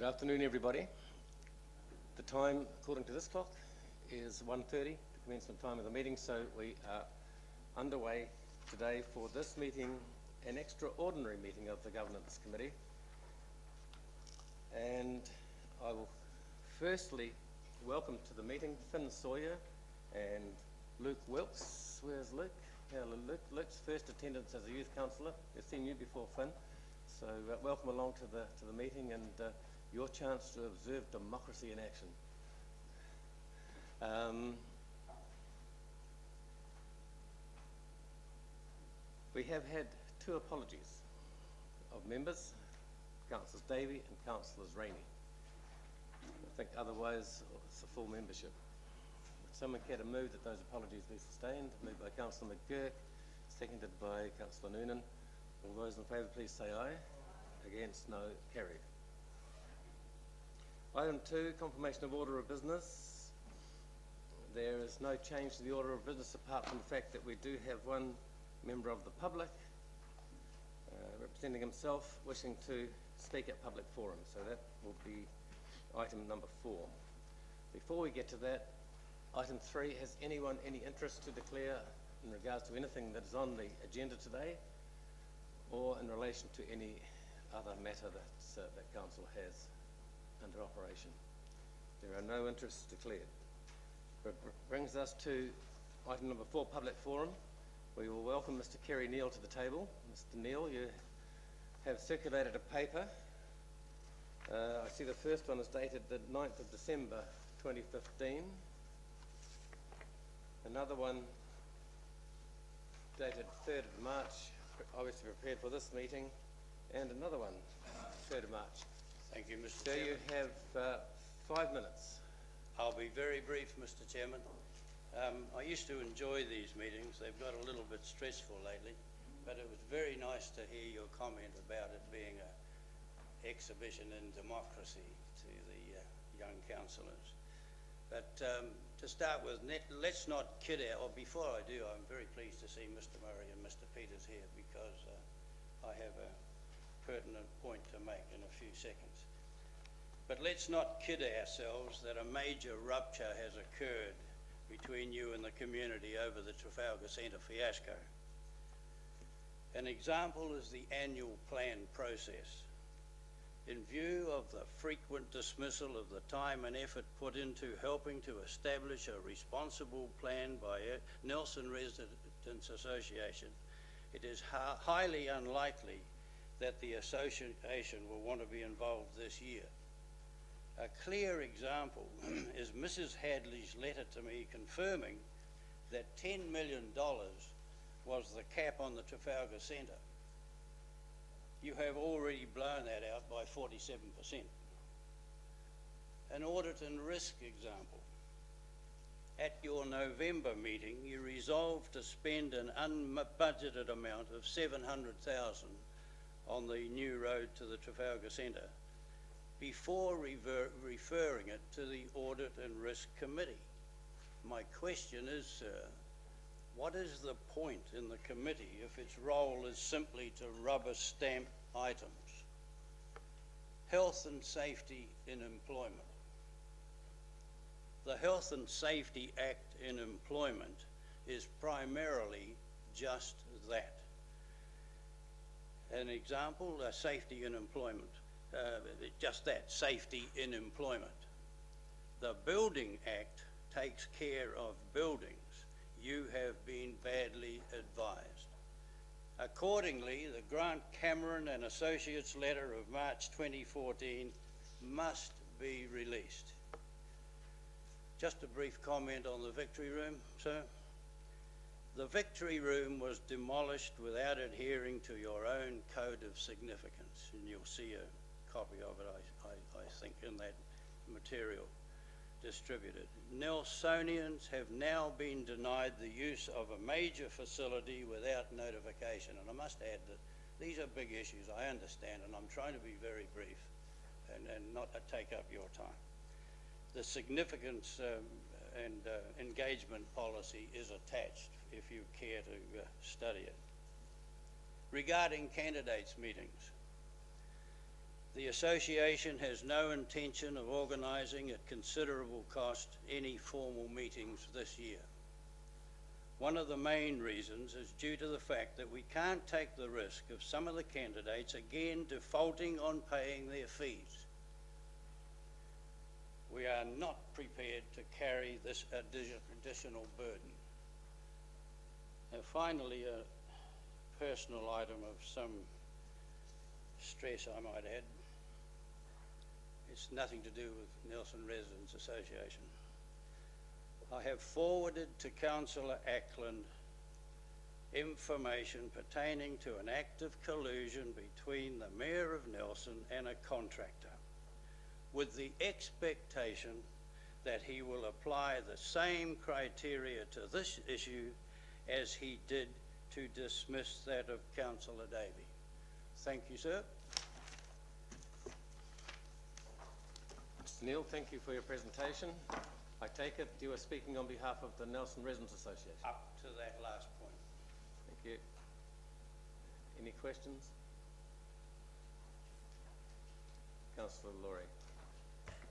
Good afternoon, everybody. The time, according to this clock, is 1:30, the commencement time of the meeting, so we are underway today for this meeting, an extraordinary meeting of the Governance Committee. And I will firstly welcome to the meeting Finn Sawyer and Luke Wilkes. Where's Luke? Yeah, Luke's first attendance as a youth councillor. We've seen you before, Finn. So welcome along to the meeting and your chance to observe democracy in action. We have had two apologies of members, Councillors Davey and Councillors Rainey. I think otherwise it's a full membership. Would someone care to move that those apologies be sustained? Moved by Councillor McGurk, seconded by Councillor Noonan. All those in favour, please say aye. Against, no. Carried. Item 2, confirmation of order of business. There is no change to the order of business apart from the fact that we do have one member of the public representing himself wishing to speak at public forum. So that will be item number 4. Before we get to that, item 3, has anyone any interest to declare in regards to anything that is on the agenda today or in relation to any other matter that Council has under operation? There are no interests declared. It brings us to item number 4, public forum. We will welcome Mr. Kerry Neal to the table. Mr. Neal, you have circulated a paper. I see the first one is dated the 9th of December 2015. Another one dated 3rd of March, obviously prepared for this meeting, and another one, 3rd of March. Thank you, Mr. So Chairman. you have 5 minutes. I'll be very brief, Mr. Chairman. I used to enjoy these meetings. They've got a little bit stressful lately, but it was very nice to hear your comment about it being an exhibition in democracy to the young councillors. But to start with, let's not kid out, or before I do, I'm very pleased to see Mr. Murray and Mr. Peters here because I have a pertinent point to make in a few seconds. But let's not kid ourselves that a major rupture has occurred between you and the community over the Trafalgar Centre fiasco. An example is the annual plan process. In view of the frequent dismissal of the time and effort put into helping to establish a responsible plan by Nelson Residents Association, it is highly unlikely that the association will want to be involved this year. A clear example is Mrs. Hadley's letter to me confirming that $10 million was the cap on the Trafalgar Centre. You have already blown that out by 47%. An audit and risk example. At your November meeting, you resolved to spend an unbudgeted amount of $700,000 on the new road to the Trafalgar Centre before referring it to the Audit and Risk Committee. My question is, sir, what is the point in the committee if its role is simply to rubber stamp items? Health and safety in employment. The Health and Safety Act in employment is primarily just that. An example, safety in employment. Just that, safety in employment. The Building Act takes care of buildings. You have been badly advised. Accordingly, the Grant Cameron and Associates letter of March 2014 must be released. Just a brief comment on the Victory Room, sir. The Victory Room was demolished without adhering to your own code of significance, and you'll see a copy of it, I think, in that material distributed. Nelsonians have now been denied the use of a major facility without notification, and I must add that these are big issues, I understand, and I'm trying to be very brief and not take up your time. The significance and engagement policy is attached if you care to study it. Regarding candidates meetings, The association has no intention of organising at considerable cost any formal meetings this year. One of the main reasons is due to the fact that we can't take the risk of some of the candidates again defaulting on paying their fees. We are not prepared to carry this additional burden. And finally, a personal item of some stress, I might add. It's nothing to do with Nelson Residents Association. I have forwarded to Councillor Ackland information pertaining to an act of collusion between the Mayor of Nelson and a contractor, with the expectation that he will apply the same criteria to this issue as he did to dismiss that of Councillor Davey. Thank you, sir. Mr. Neal, thank you for your presentation. I take it you are speaking on behalf of the Nelson Residents Association. Up to that last point. Thank you. Any questions? Councillor Laurie.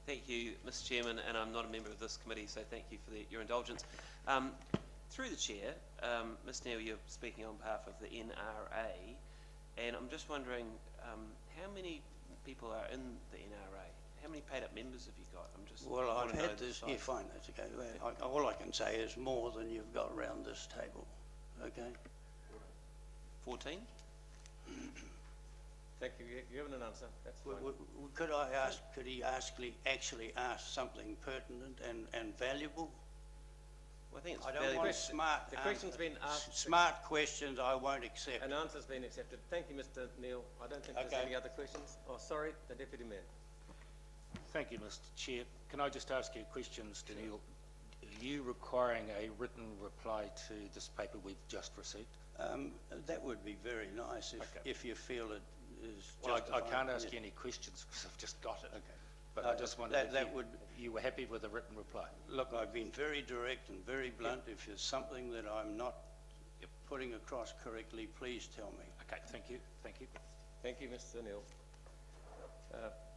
Thank you, Mr. Chairman, and I'm not a member of this committee, so thank you for your indulgence. Through the Chair, Ms. Neal, you're speaking on behalf of the NRA, and I'm just wondering how many people are in the NRA? How many paid-up members have you got? Well, I've had this. Yeah, fine, that's okay. All I can say is more than you've got around this table. Okay. 14? Thank you. You've given an answer. That's fine. Could I ask? Could he actually ask something pertinent and valuable? Well, I think it's I don't want smart. The question's been asked. Smart questions I won't accept. An answer's been accepted. Thank you, Mr. Neal. I don't think there's any other questions. Oh, sorry, the Deputy Mayor. Thank you, Mr. Chair. Can I just ask you a question, Mr. Neal? Are you requiring a written reply to this paper we've just received? That would be very nice if you feel it is Well, justified. I can't ask you any questions because I've just got it. Okay. But I just wondered if you were happy with a written reply. Look, I've been very direct and very blunt. If there's something that I'm not putting across correctly, please tell me. Okay, thank you. Thank you. Thank you, Mr. Neal.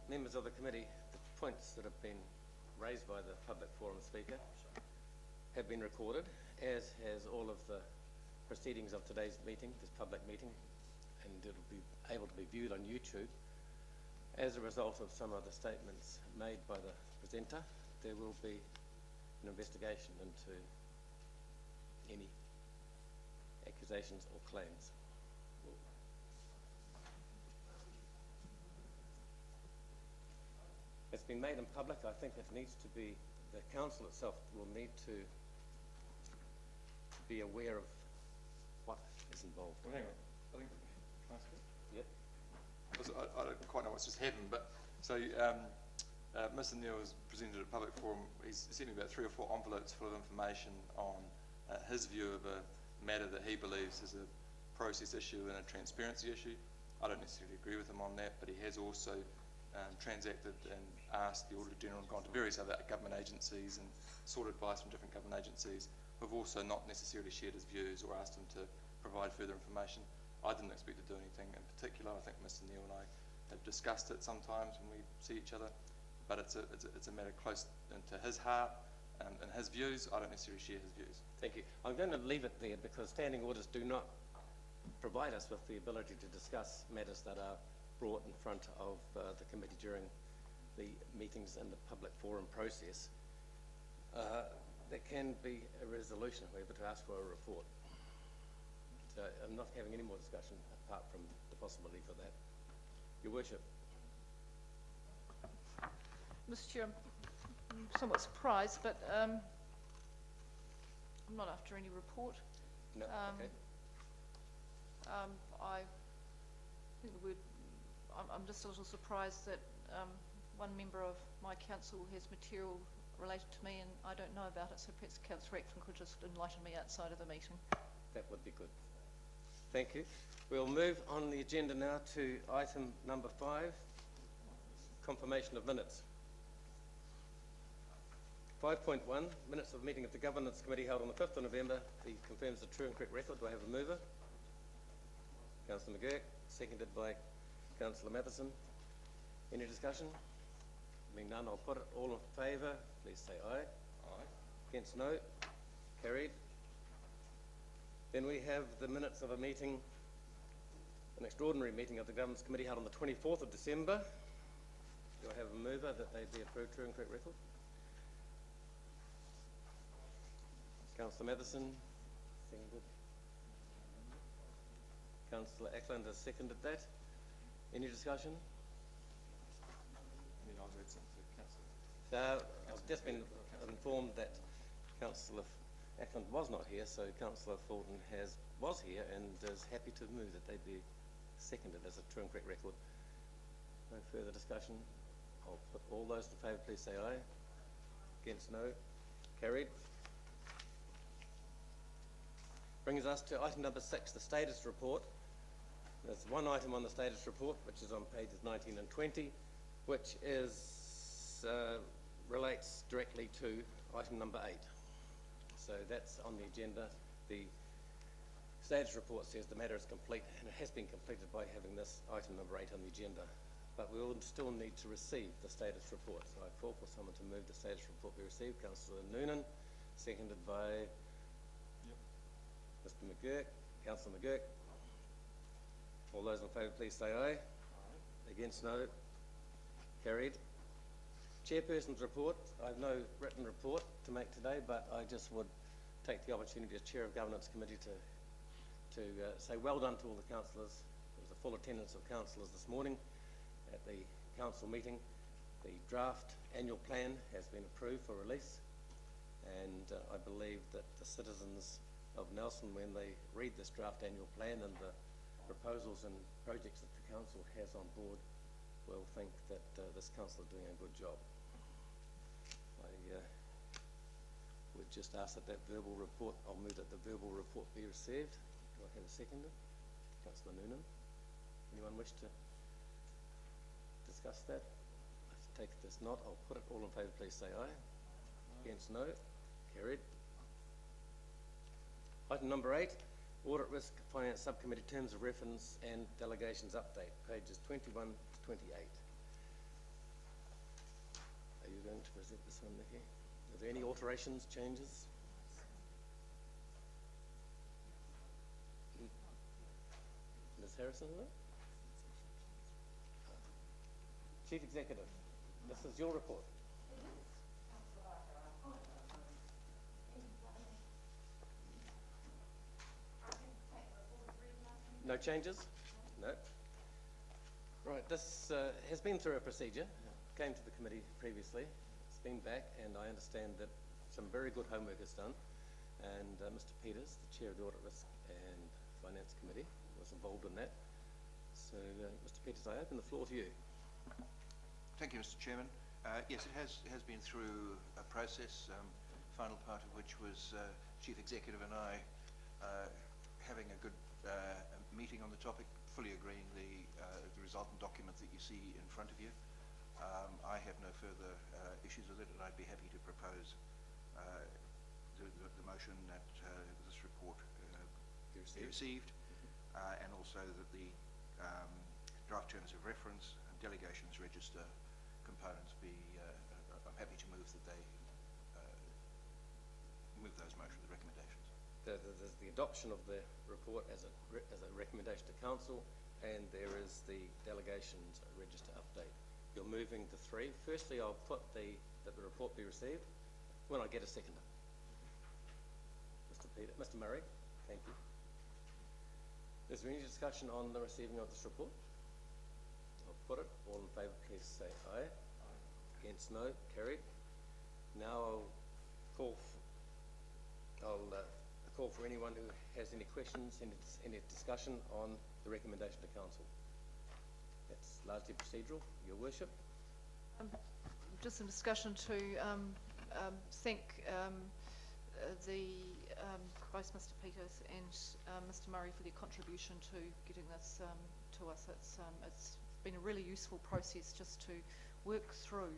Members of the committee, the points that have been raised by the public forum speaker have been recorded, as has all of the proceedings of today's meeting, this public meeting, and it'll be able to be viewed on YouTube. As a result of some of the statements made by the presenter, there will be an investigation into any accusations or claims. It's been made in public. I think it needs to be, the council itself will need to be aware of what is involved. Well, hang on. I think, can I speak? Yep. Because I don't quite know what's just happened, but so Mr. Neal has presented at a public forum. He's sent me about 3 or 4 envelopes full of information on his view of a matter that he believes is a process issue and a transparency issue. I don't necessarily agree with him on that, but he has also transacted and asked the Auditor General and gone to various other government agencies and sought advice from different government agencies who have also not necessarily shared his views or asked him to provide further information. I didn't expect to do anything in particular. I think Mr. Neal and I have discussed it sometimes when we see each other, but it's a matter close to his heart and his views. I don't necessarily share his views. Thank you. I'm going to leave it there because standing orders do not provide us with the ability to discuss matters that are brought in front of the committee during the meetings and the public forum process. There can be a resolution, however, to ask for a report. So I'm not having any more discussion apart from the possibility for that. Your Worship. Mr. Chair, I'm somewhat surprised, but I'm not after any report. No, okay. I think I'm just a little surprised that one member of my council has material related to me and I don't know about it, so perhaps Councillor Ackland could just enlighten me outside of the meeting. That would be good. Thank you. We'll move on the agenda now to item number 5, confirmation of minutes. 5.1, minutes of the meeting of the Governance Committee held on the 5th of November. He confirms the true and correct record. Do I have a mover? Councillor McGurk, seconded by Councillor Matheson. Any discussion? Being none, I'll put it. All in favour, please say aye. Aye. Against, no. Carried. Then we have the minutes of a meeting, an extraordinary meeting of the Governance Committee held on the 24th of December. Do I have a mover that they be approved, true and correct record? Councillor Matheson, seconded. Councillor Ackland has seconded that. Any discussion? Any I've read some to councillor. I've just been informed that Councillor Ackland was not here, so Councillor Fulton was here and is happy to move that they be seconded as a true and correct record. No further discussion. I'll put all those in favour, please say aye. Against, no. Carried. Brings us to item number 6, the status report. There's one item on the status report, which is on pages 19 and 20, which is relates directly to item number 8. So that's on the agenda. The status report says the matter is complete, and it has been completed by having this item number 8 on the agenda. But we will still need to receive the status report. So I call for someone to move the status report be received. Councillor Noonan, seconded by Mr. McGurk. Councillor McGurk. All those in favour, please say aye. Aye. Against, no. Carried. Chairperson's report. I have no written report to make today, but I just would take the opportunity as Chair of Governance Committee to say well done to all the councillors. There was a full attendance of councillors this morning at the council meeting. The draft annual plan has been approved for release, and I believe that the citizens of Nelson, when they read this draft annual plan and the proposals and projects that the council has on board, will think that this council is doing a good job. I would just ask that verbal report, I'll move that the verbal report be received. Do I have a seconder? Councillor Noonan. Anyone wish to discuss that? I take it as not. I'll put it. All in favour, please say aye. Against, no. Carried. Item number 8, Audit Risk Finance Subcommittee Terms of Reference and Delegations Update, pages 21 to 28. Are you going to present this one, Nikki? Are there any alterations, changes? Ms. Harrison, no? Chief Executive, this is your report. No changes? No. Right, this has been through a procedure. It came to the committee previously. It's been back, and I understand that some very good homework is done. And Mr. Peters, the chair of the Audit Risk and Finance Committee, was involved in that. So, Mr. Peters, I open the floor to you. Thank you, Mr. Chairman. Yes, it has been through a process, final part of which was Chief Executive and I having a good meeting on the topic, fully agreeing the resultant document that you see in front of you. I have no further issues with it, and I'd be happy to propose the motion that this report be received, and also that the draft terms of reference and delegations register components be, I'm happy to move that they move those motions, the recommendations. There's the adoption of the report as a recommendation to council, and there is the delegations register update. You're moving the 3. Firstly, I'll put that the report be received when I get a seconder. Mr. Murray, thank you. Is there any discussion on the receiving of this report? I'll put it. All in favour, please say aye. Aye. Against, no. Carried. Now I'll call for anyone who has any questions, any discussion on the recommendation to council. That's largely procedural, Your Worship. Just a discussion to thank both Mr. Peters and Mr. Murray for their contribution to getting this to us. It's been a really useful process just to work through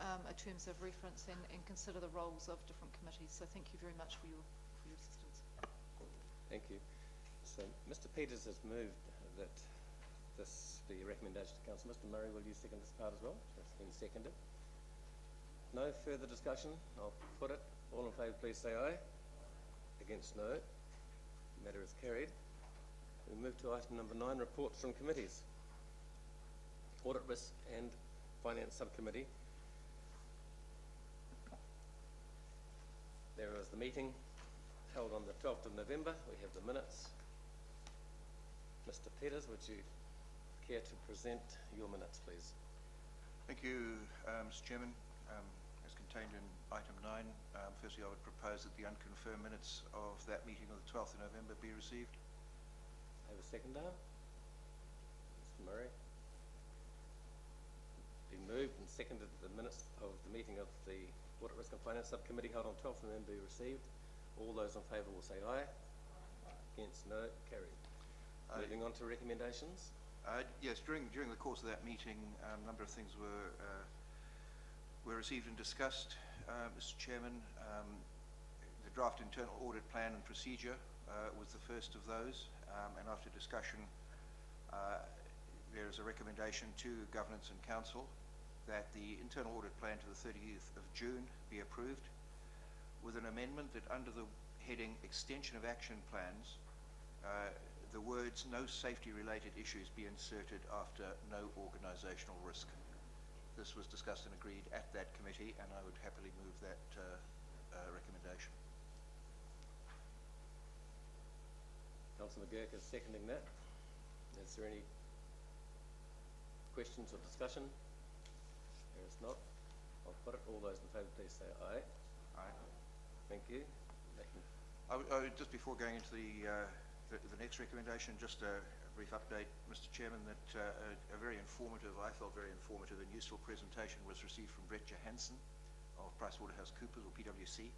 a terms of reference and consider the roles of different committees. So thank you very much for your assistance. Thank you. So Mr. Peters has moved that this the recommendation to council. Mr Murray, will you second this part as well? It's been seconded. No further discussion. I'll put it. All in favour, please say aye. Against, no. Matter is carried. We move to item number 9, reports from committees. Audit, Risk and Finance Subcommittee. There is the meeting held on the 12th of November. We have the minutes. Mr Peters, would you care to present your minutes, please? Thank you, Mr Chairman. As contained in item 9, firstly I would propose that the unconfirmed minutes of that meeting of the 12th of November be received. Have a seconder? Mr Murray. Been moved and seconded that the minutes of the meeting of the Audit, Risk and Finance Subcommittee held on 12th of November be received. All those in favour will say aye. Against, no. Carried. Moving on to recommendations. Yes, during the course of that meeting, a number of things were received and discussed, Mr Chairman. The draft internal audit plan and procedure was the first of those, and after discussion there is a recommendation to Governance and Council that the internal audit plan to the 30th of June be approved, with an amendment that under the heading Extension of Action Plans, the words "no safety related issues" be inserted after "no organisational risk." This was discussed and agreed at that committee, and I would happily move that recommendation. Councillor McGurk is seconding that. Is there any questions or discussion? There is not. I'll put it. All those in favour, please say aye. Aye. Thank you. Just before going into the next recommendation, just a brief update, Mr Chairman, that a very informative, I felt very informative and useful presentation was received from Brett Johansson of PricewaterhouseCoopers, or PwC.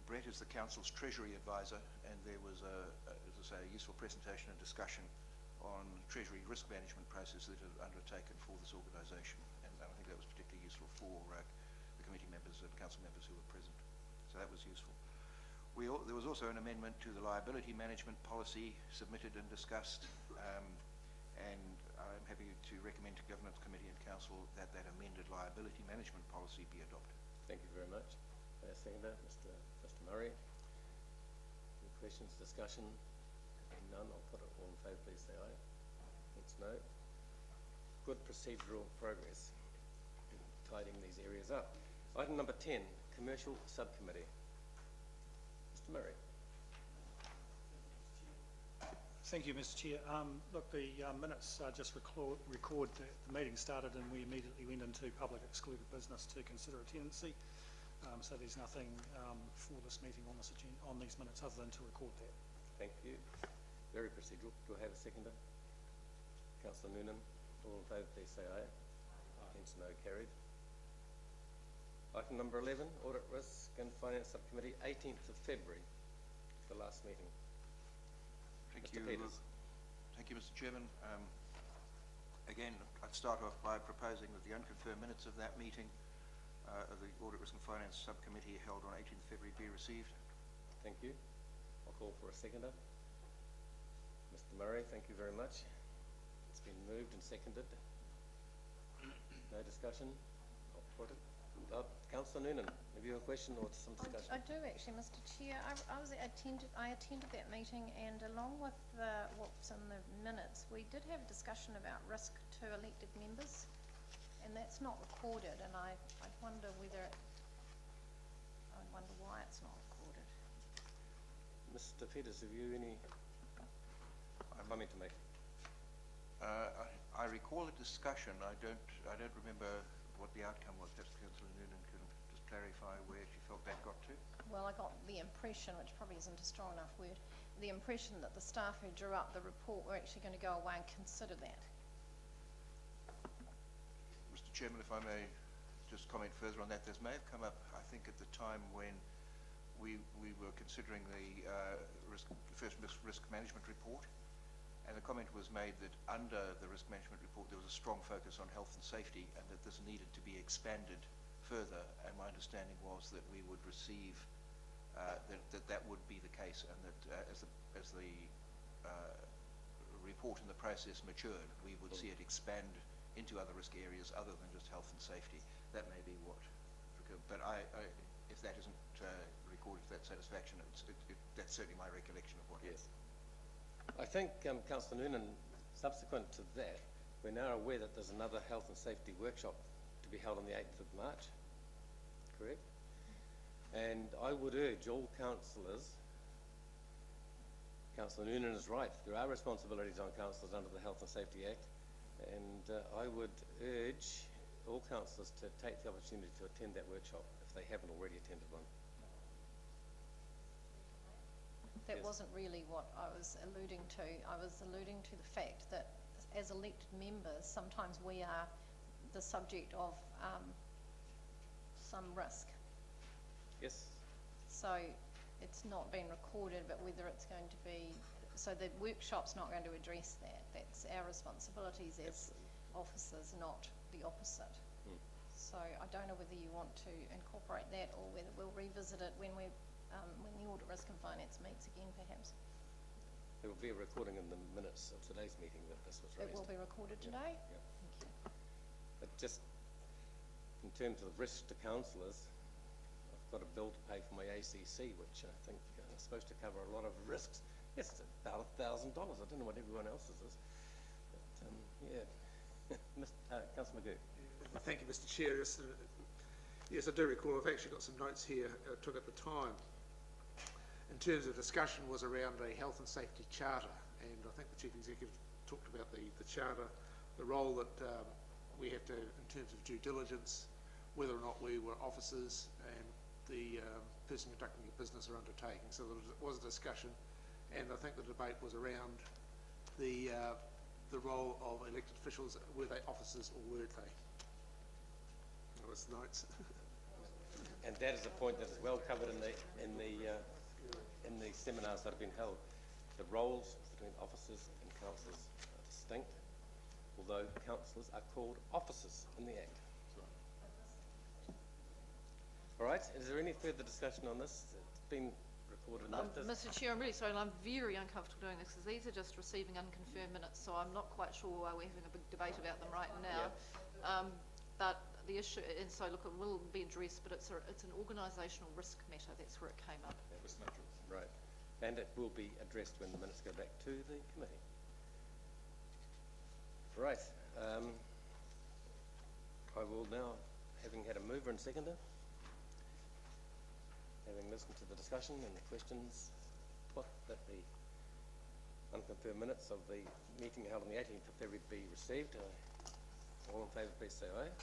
Brett is the Council's Treasury Advisor, and there was as I say, a useful presentation and discussion on Treasury risk management processes that are undertaken for this organisation, and I think that was particularly useful for the committee members and council members who were present. So that was useful. There was also an amendment to the liability management policy submitted and discussed, and I'm happy to recommend to Governance Committee and Council that that amended liability management policy be adopted. Thank you very much. Seconder, Mr Murray. Any questions, discussion? None. I'll put it. All in favour, please say aye. Against, no. Good procedural progress in tidying these areas up. Item number 10, Commercial Subcommittee. Mr Murray. Thank you, Mr Chair. Look, the minutes just record that the meeting started and we immediately went into public excluded business to consider a tenancy. So there's nothing for this meeting on these minutes other than to record that. Thank you. Very procedural. Do I have a seconder? Councillor Noonan. All in favour, please say aye. Against, no. Carried. Item number 11, Audit, Risk and Finance Subcommittee, 18th of February, the last meeting. Thank Mr. you. Peters. Thank you, Mr Chairman. Again, I'd start off by proposing that the unconfirmed minutes of that meeting of the Audit, Risk and Finance Subcommittee held on 18th February be received. Thank you. I'll call for a seconder. Mr Murray, thank you very much. It's been moved and seconded. No discussion? I'll put it. Councillor Noonan, have you a question or some discussion? I do actually, Mr Chair. I attended that meeting, and along with what's in the minutes, we did have a discussion about risk to elected members, and that's not recorded, and I wonder why it's not recorded. Mr Peters, have you any comment to make? I recall a discussion. I don't remember what the outcome was. Perhaps Councillor Noonan can just clarify where she felt that got to. Well, I got the impression, which probably isn't a strong enough word, the impression that the staff who drew up the report were actually going to go away and consider that. Mr Chairman, if I may just comment further on that, this may have come up, I think, at the time when we were considering the first risk management report, and the comment was made that under the risk management report there was a strong focus on health and safety, and that this needed to be expanded further, and my understanding was that we would receive that would be the case, and that as the report and the process matured, we would see it expand into other risk areas other than just health and safety. That may be what, but if that isn't recorded to that satisfaction, that's certainly my recollection of what happened. Yes. I think, Councillor Noonan, subsequent to that, we're now aware that there's another health and safety workshop to be held on the 8th of March, correct? And I would urge all councillors, Councillor Noonan is right, there are responsibilities on councillors under the Health and Safety Act, and I would urge all councillors to take the opportunity to attend that workshop if they haven't already attended one. That Yes. wasn't really what I was alluding to. I was alluding to the fact that as elected members, sometimes we are the subject of some risk. Yes? So it's not been recorded, but whether it's going to be, so the workshop's not going to address that. That's our responsibilities as officers, not the opposite. So I don't know whether you want to incorporate that or whether we'll revisit it when the Audit, Risk and Finance meets again, perhaps. There will be a recording in the minutes of today's meeting that this was raised. It will be recorded today? Yeah. Thank you. But just in terms of risk to councillors, I've got a bill to pay for my ACC, which I think is supposed to cover a lot of risks. Yes, it's about $1,000. I don't know what everyone else's is. But, yeah. Councillor Magoo. Thank you, Mr. Chair. Yes, I do recall. I've actually got some notes here I took at the time. In terms of discussion was around a health and safety charter, and I think the Chief Executive talked about the charter, the role that we have to, in terms of due diligence, whether or not we were officers and the person conducting the business or undertaking. So there was a discussion, and I think the debate was around the role of elected officials. Were they officers or weren't they? That was notes. And that is a point that is well covered in the seminars that have been held. The roles between officers and councillors are distinct, although councillors are called officers in the Act. All right, is there any further discussion on this? It's been recorded enough. Mr. Chair, I'm really sorry, and I'm very uncomfortable doing this because these are just receiving unconfirmed minutes, so I'm not quite sure why we're having a big debate about them right now. But the issue, and so look, it will be addressed, but it's an organisational risk matter. That's where it came up. That was natural. Right, and it will be addressed when the minutes go back to the committee. Right, I will now, having had a mover and seconder, having listened to the discussion and the questions put, that the unconfirmed minutes of the meeting held on the 18th of February be received. All in favour, please say aye.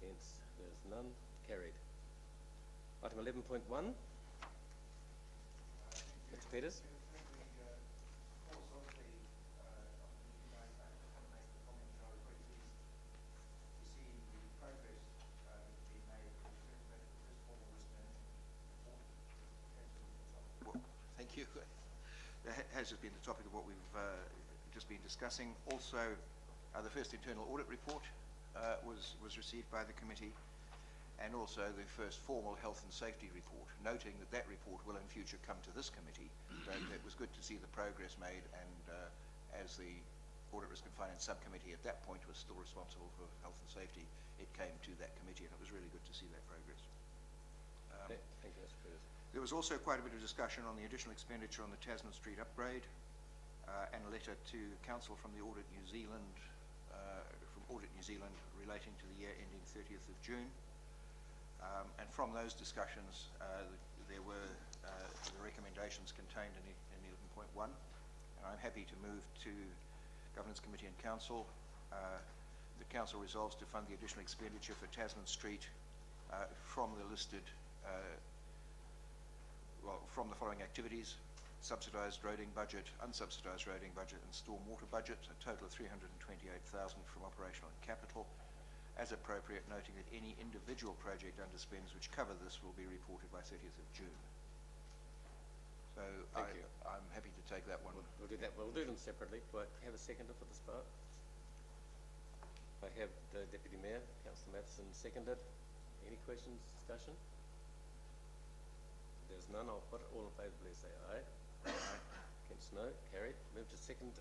Against, there's none. Carried. Item 11.1. Mr. Peters. Thank you. That has just been the topic of what we've just been discussing. Also, the first internal audit report was received by the committee, and also the first formal health and safety report, noting that that report will in future come to this committee. But it was good to see the progress made, and as the Audit, Risk and Finance Subcommittee at that point was still responsible for health and safety, it came to that committee, and it was really good to see that progress. Thank you, Mr. Peters. There was also quite a bit of discussion on the additional expenditure on the Tasman Street upgrade, and a letter to Council from the Audit New Zealand, relating to the year ending 30th of June. And from those discussions, there were the recommendations contained in 11.1, and I'm happy to move to Governance Committee and Council. The Council resolves to fund the additional expenditure for Tasman Street from the listed from the following activities: subsidised roading budget, unsubsidised roading budget and stormwater budget, a total of 328,000 from operational and capital, as appropriate, noting that any individual project underspends which cover this will be reported by 30th of June. So I'm happy to take that one. We'll do that. We'll do them separately. Do I have a seconder for this part? I have the Deputy Mayor, Councillor Matheson, seconded. Any questions, discussion? If there's none, I'll put it. All in favour, please say aye. Aye. Against, Against, no. Carried. Move to second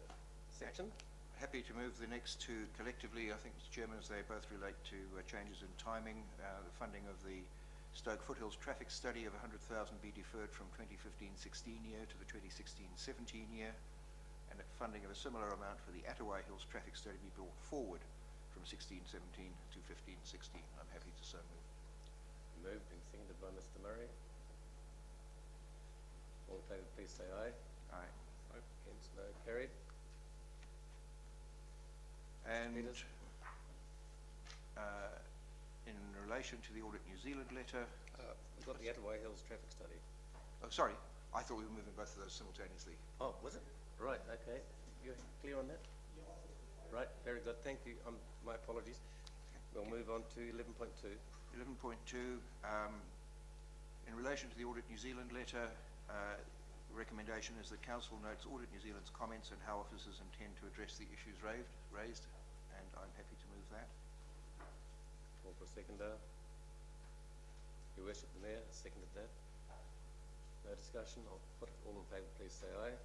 section. Happy to move the next two collectively, I think, Mr Chairman, as they both relate to changes in timing. The funding of the Stoke Foothills traffic study of 100,000 be deferred from 2015-16 year to the 2016-17 year, and that funding of a similar amount for the Attawai Hills traffic study be brought forward from 16-17 to 15-16. I'm happy to so move. Moved and seconded by Mr Murray. All in favour, please say aye. Aye. Against, no. Carried. And Peters. in relation to the Audit New Zealand letter, We've got the Attawai Hills traffic study. oh, sorry, I thought we were moving both of those simultaneously. Oh, was it? Right, okay. You clear on that? Right, very good. Thank you. My apologies. We'll move on to 11.2. 11.2, in relation to the Audit New Zealand letter, the recommendation is that Council notes Audit New Zealand's comments and how officers intend to address the issues raised, and I'm happy to move that. Call for a seconder. Your Worship, the Mayor has seconded that. No discussion. I'll put it all in favour, please say aye.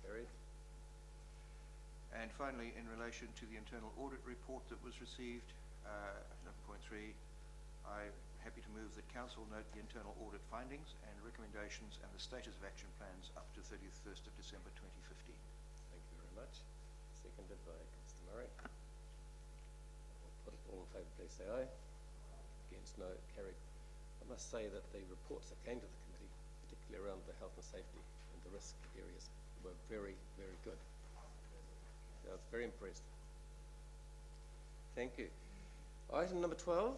Carried. And finally, in relation to the internal audit report that was received, 11.3, I'm happy to move that Council note the internal audit findings and recommendations and the status of action plans up to 31st of December 2015. Thank you very much. Seconded by Mr Murray. I'll put it all in favour, please say aye. Against, no. Carried. I must say that the reports that came to the committee, particularly around the health and safety and the risk areas, were very, very good. I was very impressed. Thank you. Item number 12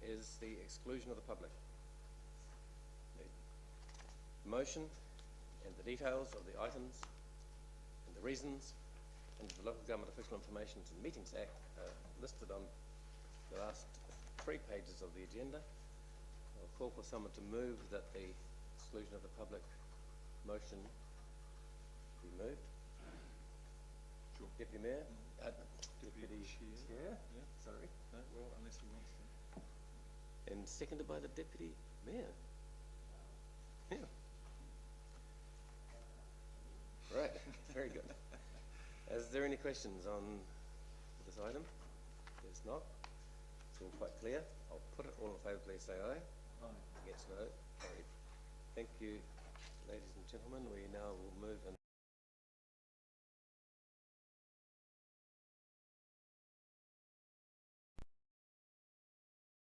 is the exclusion of the public. The motion and the details of the items and the reasons under the Local Government Official Information and Meetings Act are listed on the last 3 pages of the agenda. I'll call for someone to move that the exclusion of the public motion be moved. Sure. Deputy Mayor? Deputy Chair? Yeah, Sorry. no, well, unless he wants to. And seconded by the Deputy Mayor. Yeah. Right, very good. Is there any questions on this item? There's not. It's all quite clear. I'll put it all in favour, please say aye. Aye. Against, no. Carried. Thank you, ladies and gentlemen. We now will move in.